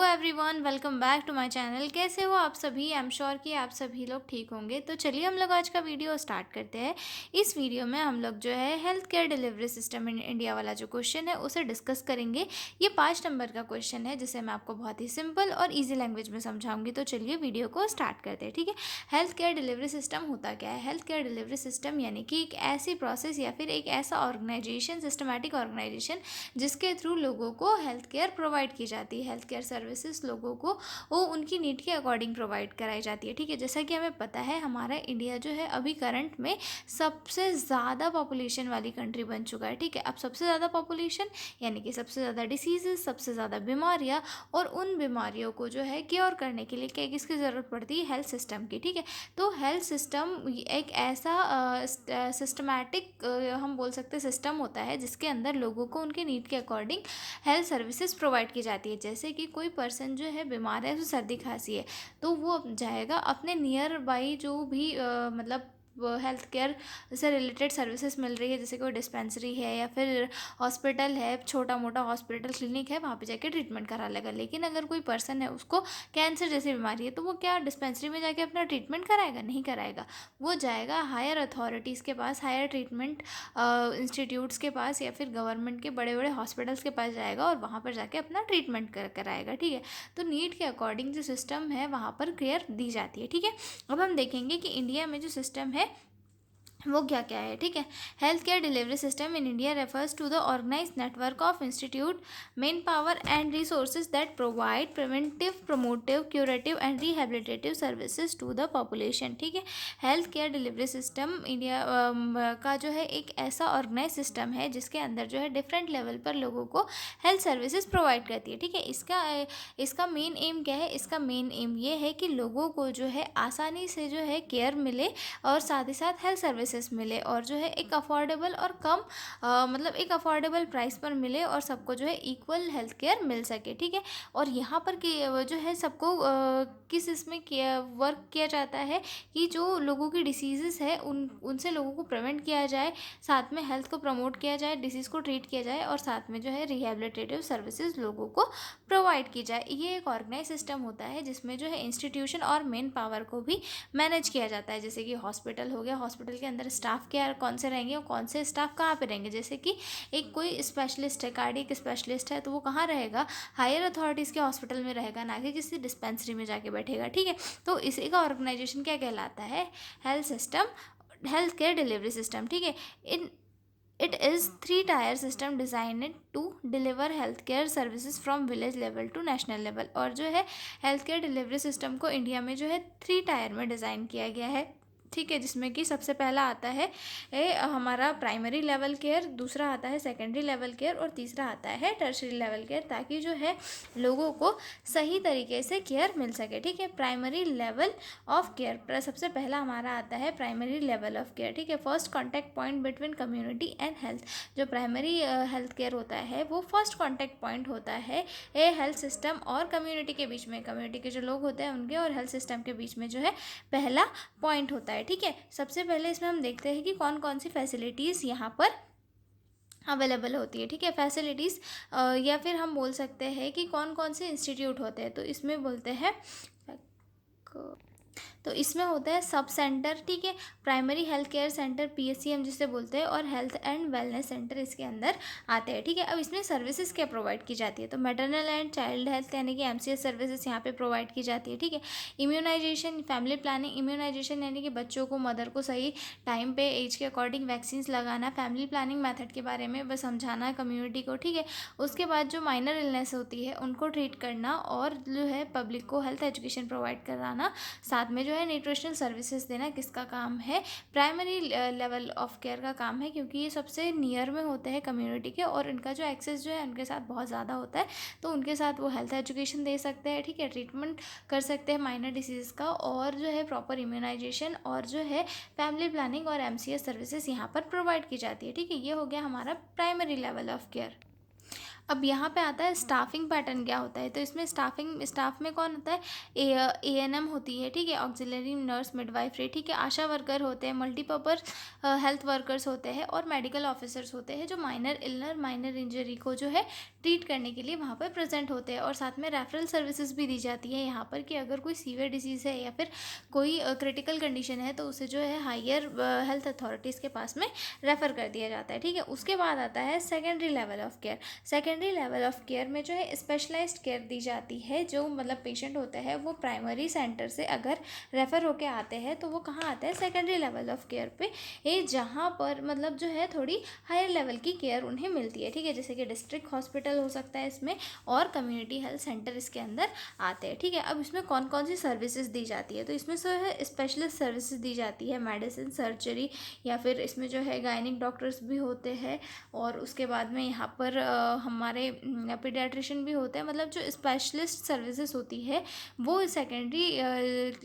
Hello everyone, welcome back to my channel. कैसे हो आप सभी? आई एम श्योर कि आप सभी लोग ठीक होंगे। तो चलिए हम लोग आज का वीडियो स्टार्ट करते हैं। इस वीडियो में हम लोग जो है health care delivery system in India वाला जो क्वेश्चन है उसे डिस्कस करेंगे। ये 5 नंबर का क्वेश्चन है जिसे मैं आपको बहुत ही सिंपल और ईजी लैंग्वेज में समझाऊंगी। तो चलिए वीडियो को स्टार्ट करते हैं। ठीक है, हेल्थ केयर डिलीवरी सिस्टम होता क्या है? हेल्थ केयर डिलीवरी सिस्टम यानी कि एक ऐसी प्रोसेस या फिर एक ऐसा ऑर्गेनाइजेशन, सिस्टमैटिक ऑर्गेनाइजेशन जिसके थ्रू लोगों को हेल्थ केयर प्रोवाइड की जाती है। हेल्थ केयर सर्विसेज लोगों को वो उनकी नीड के अकॉर्डिंग प्रोवाइड कराई जाती है। ठीक है, जैसा कि हमें पता है हमारा इंडिया जो है अभी करंट में सबसे ज़्यादा पॉपुलेशन वाली कंट्री बन चुका है। ठीक है, अब सबसे ज़्यादा पॉपुलेशन यानी कि सबसे ज़्यादा डिसीजेस, सबसे ज़्यादा बीमारियाँ, और उन बीमारियों को जो है क्योर करने के लिए क्या किसकी ज़रूरत पड़ती है? हेल्थ सिस्टम की। ठीक है, तो हेल्थ सिस्टम एक ऐसा सिस्टमैटिक हम बोल सकते हैं सिस्टम होता है जिसके अंदर लोगों को उनके नीड के अकॉर्डिंग हेल्थ सर्विसेज प्रोवाइड की जाती है। जैसे कि कोई पर्सन जो है बीमार है, उसे सर्दी खांसी है, तो वो जाएगा अपने नियर बाई जो भी मतलब हेल्थ केयर से रिलेटेड सर्विसेज मिल रही है, जैसे कोई डिस्पेंसरी है या फिर हॉस्पिटल है, छोटा मोटा हॉस्पिटल क्लिनिक है, वहाँ पे जाके ट्रीटमेंट करा लेगा। लेकिन अगर कोई पर्सन है उसको कैंसर जैसी बीमारी है, तो वो क्या डिस्पेंसरी में जाके अपना ट्रीटमेंट कराएगा? नहीं कराएगा। वो जाएगा हायर अथॉरिटीज़ के पास, हायर ट्रीटमेंट इंस्टीट्यूट्स के पास या फिर गवर्नमेंट के बड़े बड़े हॉस्पिटल्स के पास जाएगा और वहाँ पर जाके अपना ट्रीटमेंट कराएगा। ठीक है, तो नीड के अकॉर्डिंग जो सिस्टम है वहाँ पर केयर दी जाती है। ठीक है, अब हम देखेंगे कि इंडिया में जो सिस्टम है वो क्या क्या है। ठीक है, health care delivery system in India refers to the organize network of institute, manpower and resources that provide preventive, promotive, curative and rehabilitative services to the population. ठीक है, health care delivery system India का जो है एक ऐसा organise system है जिसके अंदर जो है डिफरेंट लेवल पर लोगों को हेल्थ सर्विसेज प्रोवाइड करती है। ठीक है, इसका मेन एम क्या है? इसका मेन एम ये है कि लोगों को जो है आसानी से जो है केयर मिले और साथ ही साथ हेल्थ सर्विसेज मिले, और जो है एक अफोर्डेबल और कम मतलब एक अफोर्डेबल प्राइस पर मिले और सबको जो है इक्वल हेल्थ केयर मिल सके। ठीक है, और यहाँ पर जो है सबको किस इसमें वर्क किया जाता है कि जो लोगों की डिसीज़ेस है उनसे लोगों को प्रिवेंट किया जाए, साथ में हेल्थ को प्रमोट किया जाए, डिसीज़ को ट्रीट किया जाए, और साथ में जो है रिहेबिलिटेटिव सर्विसेज लोगों को प्रोवाइड की जाए। ये एक ऑर्गेनाइज सिस्टम होता है जिसमें जो है इंस्टीट्यूशन और मेन पावर को भी मैनेज किया जाता है। जैसे कि हॉस्पिटल हो गया, हॉस्पिटल के अंदर स्टाफ क्या कौन से रहेंगे और कौन से स्टाफ कहाँ पे रहेंगे। जैसे कि एक कोई स्पेशलिस्ट है, कार्डियक स्पेशलिस्ट है, तो वो कहाँ रहेगा? हायर अथॉरिटीज़ के हॉस्पिटल में रहेगा, ना कि किसी डिस्पेंसरी में जाके बैठेगा। ठीक है, तो इसी का ऑर्गेनाइजेशन क्या कहलाता है? Health system, health care delivery system. ठीक है, इन It is 3-tier system designed to deliver healthcare services from village level to national level। और जो है हेल्थ केयर डिलीवरी सिस्टम को इंडिया में जो है 3 टायर में डिज़ाइन किया गया है। ठीक है, जिसमें कि सबसे पहला आता है हमारा प्राइमरी लेवल केयर, दूसरा आता है सेकेंडरी लेवल केयर, और तीसरा आता है टर्शरी लेवल केयर, ताकि जो है लोगों को सही तरीके से केयर मिल सके। ठीक है, प्राइमरी लेवल ऑफ केयर सबसे पहला हमारा आता है प्राइमरी लेवल ऑफ केयर। ठीक है, first contact point between community and health. जो प्राइमरी हेल्थ केयर होता है वो फर्स्ट कॉन्टैक्ट पॉइंट होता है हेल्थ सिस्टम और कम्युनिटी के बीच में, कम्युनिटी के जो लोग होते हैं उनके और हेल्थ सिस्टम के बीच में जो है पहला पॉइंट होता है। ठीक है, सबसे पहले इसमें हम देखते हैं कि कौन कौन सी फैसिलिटीज़ यहाँ पर अवेलेबल होती है। ठीक है, फैसिलिटीज़ या फिर हम बोल सकते हैं कि कौन कौन से इंस्टीट्यूट होते हैं। तो इसमें बोलते हैं तो इसमें होता है सब सेंटर। ठीक है, primary health care centre, PHC हम जिसे बोलते हैं, और हेल्थ एंड वेलनेस सेंटर इसके अंदर आते हैं। ठीक है, अब इसमें सर्विसेज क्या प्रोवाइड की जाती है? तो मैटरनल एंड चाइल्ड हेल्थ यानी कि एमसीएच सर्विसेज यहाँ पे प्रोवाइड की जाती है। ठीक है, इम्यूनाइजेशन, फैमिली प्लानिंग, इम्यूनाइजेशन यानी कि बच्चों को, मदर को सही टाइम पे एज के अकॉर्डिंग वैक्सीन लगाना, फैमिली प्लानिंग मेथड के बारे में बस समझाना कम्युनिटी को। ठीक है, उसके बाद जो माइनर इलनेस होती है उनको ट्रीट करना, और जो है पब्लिक को हेल्थ एजुकेशन प्रोवाइड कराना, साथ में जो है न्यूट्रिशनल सर्विसेज देना किसका काम है? प्राइमरी लेवल ऑफ केयर का काम है, क्योंकि ये सबसे नियर में होते हैं कम्युनिटी के, और इनका जो एक्सेस जो है उनके साथ बहुत ज़्यादा होता है, तो उनके साथ वो हेल्थ एजुकेशन दे सकते हैं। ठीक है, ट्रीटमेंट कर सकते हैं माइनर डिसीज़ का, और जो है प्रॉपर इम्यूनाइजेशन और जो है फैमिली प्लानिंग और एमसीएच सर्विसेज यहाँ पर प्रोवाइड की जाती है। ठीक है, ये हो गया हमारा प्राइमरी लेवल ऑफ केयर। अब यहाँ पे आता है स्टाफिंग पैटर्न क्या होता है। तो इसमें स्टाफ में कौन होता है? एएनएम होती है। ठीक है, ऑक्सिलरी नर्स, मिडवाइफरी। ठीक है, आशा वर्कर होते हैं, मल्टीपर्पज़ हेल्थ वर्कर्स होते हैं, और मेडिकल ऑफिसर्स होते हैं जो माइनर इंजरी को जो है ट्रीट करने के लिए वहाँ पर प्रेजेंट होते हैं। और साथ में रेफरल सर्विसेज भी दी जाती है यहाँ पर कि अगर कोई सीवियर डिसीज़ है या फिर कोई क्रिटिकल कंडीशन है तो उसे जो है हायर हेल्थ अथॉरिटीज़ के पास में रेफ़र कर दिया जाता है, ठीक है। उसके बाद आता है secondary level of care. Secondary level of care में जो है स्पेशलाइज्ड केयर दी जाती है। जो मतलब पेशेंट होते हैं वो प्राइमरी सेंटर से अगर रेफ़र होके आते हैं तो वो कहाँ आते हैं, सेकेंडरी लेवल ऑफ केयर पे, ये जहाँ पर मतलब जो है थोड़ी हायर लेवल की केयर उन्हें मिलती है, ठीक है। जैसे कि डिस्ट्रिक्ट हॉस्पिटल हो सकता है इसमें, और कम्युनिटी हेल्थ सेंटर इसके अंदर आते हैं, ठीक है। अब इसमें कौन कौन सी सर्विसेज दी जाती है, तो इसमें जो है स्पेशलिस्ट सर्विसेज दी जाती है, मेडिसिन, सर्जरी, या फिर इसमें जो है गायनिक डॉक्टर्स भी होते हैं। और उसके बाद में यहाँ पर हमारे पीडियाट्रिशियन भी होते हैं। मतलब जो स्पेशलिस्ट सर्विसेज होती है वो सेकेंडरी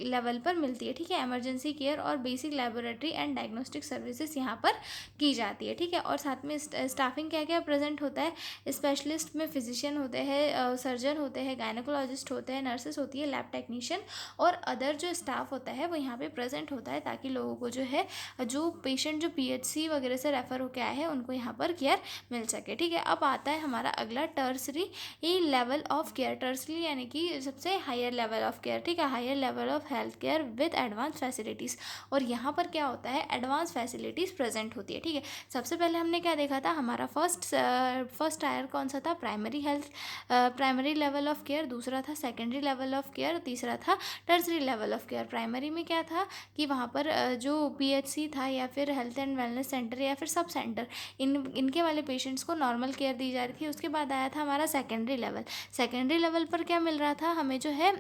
लेवल पर मिलती है, ठीक है। इमरजेंसी केयर और basic laboratory and diagnostic services यहाँ पर की जाती है, ठीक है। और साथ में स्टाफिंग क्या क्या प्रेजेंट होता है, स्पेशलिस्ट में फिजिशियन होते हैं, सर्जन होते हैं, गायनोकोलॉजिस्ट होते हैं, नर्सेस होती है, लैब टेक्नीशियन और अदर जो स्टाफ होता है वो यहाँ पे प्रेजेंट होता है, ताकि लोगों को जो है जो पेशेंट जो पीएचसी वगैरह से रेफ़र होकर आए हैं उनको यहाँ पर केयर मिल सके, ठीक है। अब आता है हमारा अगला tertiary level of care. Tertiary यानी कि सबसे हायर लेवल ऑफ केयर, ठीक है, higher level of health care with advance facilities. और यहाँ पर क्या होता है, एडवांस फैसिलिटीज़ प्रेजेंट होती है, ठीक है। सबसे पहले हमने क्या देखा था, हमारा फर्स्ट टायर कौन सा था, primary health primary level of care, दूसरा था सेकेंडरी लेवल ऑफ केयर, तीसरा था tertiary level of care. Primary में क्या था कि वहाँ पर जो पीएचसी था या फिर हेल्थ एंड वेलनेस सेंटर या फिर सब सेंटर, इनके वाले पेशेंट्स को नॉर्मल केयर दी जा रही थी। उसके बाद आया था हमारा सेकेंडरी लेवल। सेकेंडरी लेवल पर क्या मिल रहा था हमें, जो है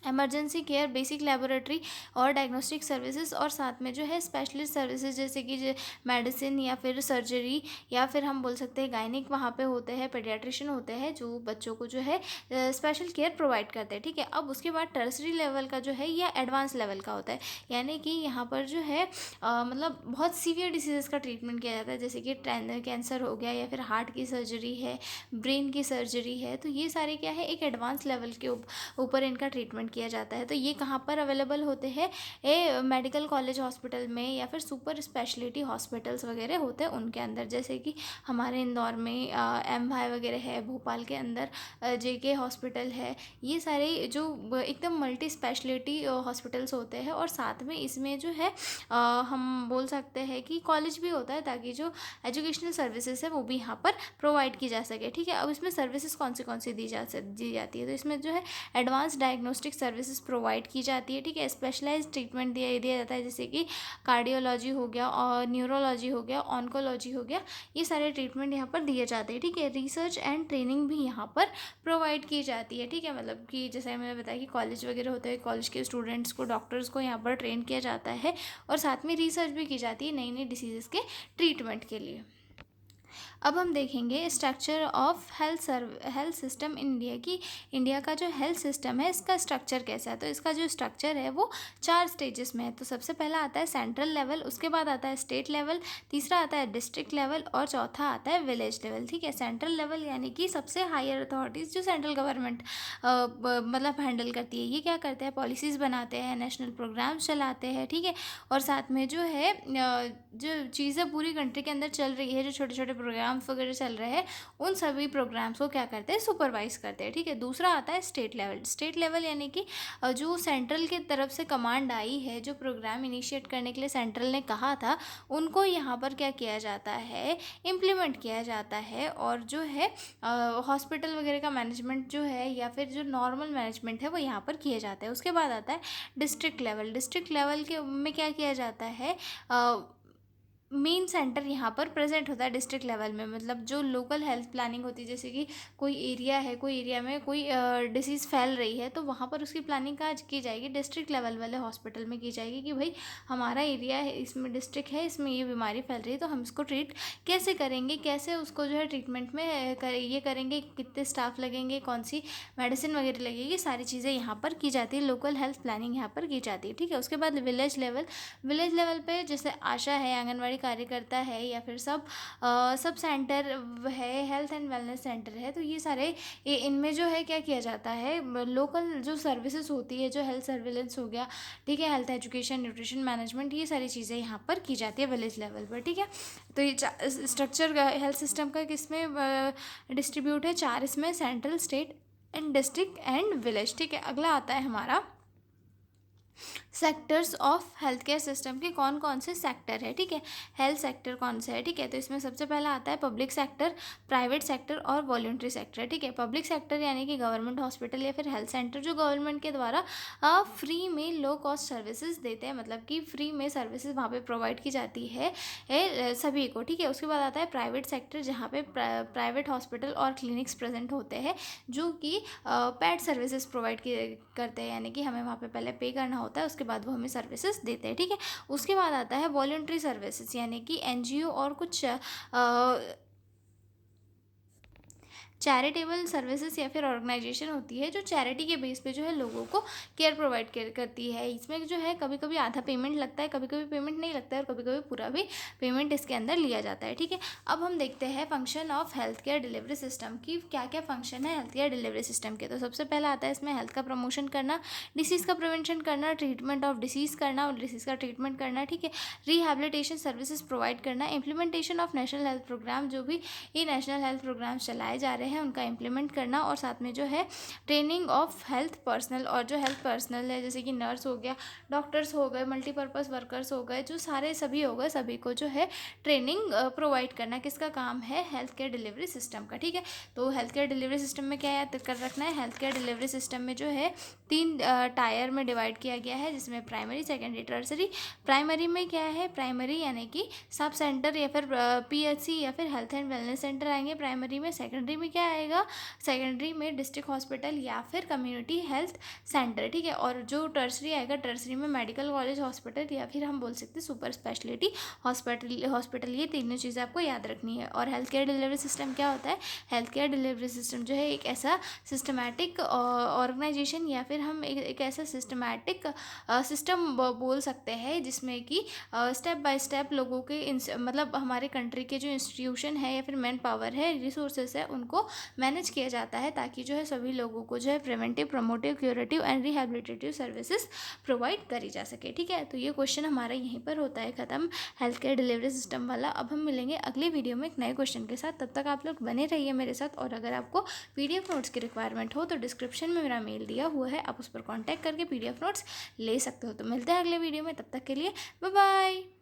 इमरजेंसी केयर, बेसिक लेबोरेटरी और डायग्नोस्टिक सर्विसेज, और साथ में जो है स्पेशलिस्ट सर्विसेज जैसे कि मेडिसिन या फिर सर्जरी, या फिर हम बोल सकते हैं गायनिक वहाँ पे होते हैं, पेडियाट्रिशियन होते हैं जो बच्चों को जो है स्पेशल केयर प्रोवाइड करते हैं, ठीक है। अब उसके बाद टर्सरी लेवल का जो है या एडवांस लेवल का होता है, यानी कि यहाँ पर जो है मतलब बहुत सीवियर डिसीज़ का ट्रीटमेंट किया जाता है, जैसे कि कैंसर हो गया या फिर हार्ट की सर्जरी है, ब्रेन की सर्जरी है, तो ये सारे क्या है एक एडवांस लेवल के ऊपर इनका ट्रीटमेंट किया जाता है। तो ये कहाँ पर अवेलेबल होते हैं, ये मेडिकल कॉलेज हॉस्पिटल में या फिर सुपर स्पेशलिटी हॉस्पिटल्स वगैरह होते हैं उनके अंदर, जैसे कि हमारे इंदौर में एमवाई वगैरह है, भोपाल के अंदर जेके हॉस्पिटल है। ये सारे जो एकदम मल्टी स्पेशलिटी हॉस्पिटल्स होते हैं। और साथ में इसमें जो है हम बोल सकते हैं कि कॉलेज भी होता है, ताकि जो एजुकेशनल सर्विसेज है वो भी यहाँ पर प्रोवाइड की जा सके, ठीक है। अब इसमें सर्विसेज कौन सी दी जाती है, तो इसमें जो है एडवांस डायग्नोस्टिक सर्विसेज प्रोवाइड की जाती है, ठीक है। स्पेशलाइज्ड ट्रीटमेंट दिया जाता है, जैसे कि कार्डियोलॉजी हो गया और न्यूरोलॉजी हो गया, ऑन्कोलॉजी हो गया, ये सारे ट्रीटमेंट यहाँ पर दिए जाते हैं, ठीक है। रिसर्च एंड ट्रेनिंग भी यहाँ पर प्रोवाइड की जाती है, ठीक है। मतलब कि जैसे मैंने बताया कि कॉलेज वगैरह होते हैं, कॉलेज के स्टूडेंट्स को, डॉक्टर्स को यहाँ पर ट्रेन किया जाता है, और साथ में रिसर्च भी की जाती है नई नई डिसीज़ के ट्रीटमेंट के लिए। अब हम देखेंगे structure of health system in India की इंडिया का जो हेल्थ सिस्टम है इसका स्ट्रक्चर कैसा है। तो इसका जो स्ट्रक्चर है वो 4 स्टेजेस में है। तो सबसे पहला आता है सेंट्रल लेवल, उसके बाद आता है स्टेट लेवल, तीसरा आता है डिस्ट्रिक्ट लेवल और चौथा आता है विलेज लेवल, ठीक है। सेंट्रल लेवल यानी कि सबसे हायर अथॉरिटीज़ जो सेंट्रल गवर्नमेंट मतलब हैंडल करती है, ये क्या करते हैं, पॉलिसीज़ बनाते हैं, नेशनल प्रोग्राम्स चलाते हैं, ठीक है। और साथ में जो है जो चीज़ें पूरी कंट्री के अंदर चल रही है, जो छोटे छोटे प्रोग्राम्स वगैरह चल रहे हैं, उन सभी प्रोग्राम्स को क्या करते हैं, सुपरवाइज करते हैं, ठीक है। दूसरा आता है स्टेट लेवल। स्टेट लेवल यानी कि जो सेंट्रल की तरफ से कमांड आई है, जो प्रोग्राम इनिशिएट करने के लिए सेंट्रल ने कहा था, उनको यहाँ पर क्या किया जाता है, इम्प्लीमेंट किया जाता है। और जो है हॉस्पिटल वगैरह का मैनेजमेंट जो है या फिर जो नॉर्मल मैनेजमेंट है वो यहाँ पर किया जाता है। उसके बाद आता है डिस्ट्रिक्ट लेवल। डिस्ट्रिक्ट लेवल के में क्या किया जाता है, मेन सेंटर यहाँ पर प्रेजेंट होता है डिस्ट्रिक्ट लेवल में। मतलब जो लोकल हेल्थ प्लानिंग होती है, जैसे कि कोई एरिया है, कोई एरिया में कोई डिसीज़ फैल रही है, तो वहाँ पर उसकी प्लानिंग कहाँ की जाएगी, डिस्ट्रिक्ट लेवल वाले हॉस्पिटल में की जाएगी कि भाई हमारा एरिया है, इसमें डिस्ट्रिक्ट है, इसमें ये बीमारी फैल रही है, तो हम इसको ट्रीट कैसे करेंगे, कैसे उसको जो है ट्रीटमेंट में ये करेंगे, कितने स्टाफ लगेंगे, कौन सी मेडिसिन वगैरह लगेगी, सारी चीज़ें यहाँ पर की जाती है, लोकल हेल्थ प्लानिंग यहाँ पर की जाती है, ठीक है। उसके बाद विलेज लेवल। विलेज लेवल पर जैसे आशा है, आंगनबाड़ी कार्य करता है या फिर सब सेंटर है, हेल्थ एंड वेलनेस सेंटर है, तो ये सारे इनमें जो है क्या किया जाता है, लोकल जो सर्विसेज होती है, जो हेल्थ सर्विलेंस हो गया, ठीक है, हेल्थ एजुकेशन, न्यूट्रिशन मैनेजमेंट, ये सारी चीज़ें यहाँ पर की जाती है विलेज लेवल पर, ठीक है। तो ये स्ट्रक्चर हेल्थ सिस्टम का किसमें डिस्ट्रीब्यूट है, 4 इसमें, central, state and district and village, ठीक है। अगला आता है हमारा sectors of health care system के कौन कौन से सेक्टर है, ठीक है, हेल्थ सेक्टर कौन से है, ठीक है। तो इसमें सबसे पहला आता है पब्लिक सेक्टर, प्राइवेट सेक्टर और वॉलंटरी सेक्टर, ठीक है। पब्लिक सेक्टर यानी कि गवर्नमेंट हॉस्पिटल या फिर हेल्थ सेंटर जो गवर्नमेंट के द्वारा फ्री में लो कॉस्ट सर्विसेज देते हैं, मतलब कि फ्री में सर्विसेज वहाँ पे प्रोवाइड की जाती है सभी को, ठीक है। उसके बाद आता है प्राइवेट सेक्टर, जहाँ पे प्राइवेट हॉस्पिटल और क्लिनिक्स प्रेजेंट होते हैं जो कि पेड सर्विसेज प्रोवाइड करते हैं, यानी कि हमें वहाँ पे पहले पे करना होता है, उसके बाद वो हमें सर्विसेज देते हैं, ठीक है। उसके बाद आता है वॉलंटरी सर्विसेज, यानी कि एनजीओ और कुछ चैरिटेबल सर्विसेज या फिर ऑर्गेनाइजेशन होती है जो चैरिटी के बेस पे जो है लोगों को केयर प्रोवाइड करती है। इसमें जो है कभी कभी आधा पेमेंट लगता है, कभी कभी पेमेंट नहीं लगता है, और कभी कभी पूरा भी पेमेंट इसके अंदर लिया जाता है, ठीक है। अब हम देखते हैं function of health care delivery system की क्या क्या फंक्शन है हेल्थ केयर डिलीवरी सिस्टम के। तो सबसे पहला आता है इसमें हेल्थ का प्रमोशन करना, डिसीज़ का प्रिवेंशन करना, ट्रीटमेंट ऑफ डिसीज़ करना और डिसीज़ का ट्रीटमेंट करना, ठीक है। रिहैबिलिटेशन सर्विसेज प्रोवाइड करना, implementation of national health program, जो भी ये नेशनल हेल्थ प्रोग्राम चलाए जा रहे हैं उनका इम्प्लीमेंट करना, और साथ में जो है ट्रेनिंग ऑफ हेल्थ पर्सनल, और जो हेल्थ पर्सनल है जैसे कि नर्स हो गया, डॉक्टर्स हो गए, मल्टीपर्पज़ वर्कर्स हो गए, जो सारे सभी हो गए, सभी को जो है ट्रेनिंग प्रोवाइड करना किसका काम है, हेल्थ केयर डिलीवरी सिस्टम का, ठीक है। तो हेल्थ केयर डिलीवरी सिस्टम में क्या याद कर रखना है, हेल्थ केयर डिलीवरी सिस्टम में जो है 3 टायर में डिवाइड किया गया है, जिसमें प्राइमरी, सेकेंडरी, टर्सरी। प्राइमरी में क्या है, प्राइमरी यानी कि सब सेंटर या फिर पीएचसी या फिर हेल्थ एंड वेलनेस सेंटर आएंगे प्राइमरी में। सेकेंडरी में क्या आएगा, सेकेंडरी में डिस्ट्रिक्ट हॉस्पिटल या फिर कम्युनिटी हेल्थ सेंटर, ठीक है। और जो टर्सरी आएगा, टर्सरी में मेडिकल कॉलेज हॉस्पिटल या फिर हम बोल सकते हैं सुपर स्पेशलिटी हॉस्पिटल, ये तीनों चीज़ें आपको याद रखनी है। और हेल्थ केयर डिलीवरी सिस्टम क्या होता है, हेल्थ केयर डिलीवरी सिस्टम जो है एक ऐसा सिस्टमैटिक ऑर्गेनाइजेशन या फिर हम एक ऐसा सिस्टमैटिक सिस्टम बोल सकते हैं जिसमें कि स्टेप बाय स्टेप लोगों के मतलब हमारे कंट्री के जो इंस्टीट्यूशन है या फिर मैन पावर है, रिसोर्सेज है, उनको मैनेज किया जाता है ताकि जो है सभी लोगों को जो है preventive, promotive, curative and rehabilitative services provide करी जा सके, ठीक है। तो ये क्वेश्चन हमारा यहीं पर होता है ख़त्म, हेल्थ केयर डिलीवरी सिस्टम वाला। अब हम मिलेंगे अगले वीडियो में एक नए क्वेश्चन के साथ, तब तक आप लोग बने रहिए मेरे साथ। और अगर आपको पीडीएफ नोट्स की रिक्वायरमेंट हो तो डिस्क्रिप्शन में मेरा मेल दिया हुआ है, आप उस पर कॉन्टैक्ट करके पीडीएफ नोट्स ले सकते हो। तो मिलते हैं अगले वीडियो में, तब तक के लिए बाय बाय।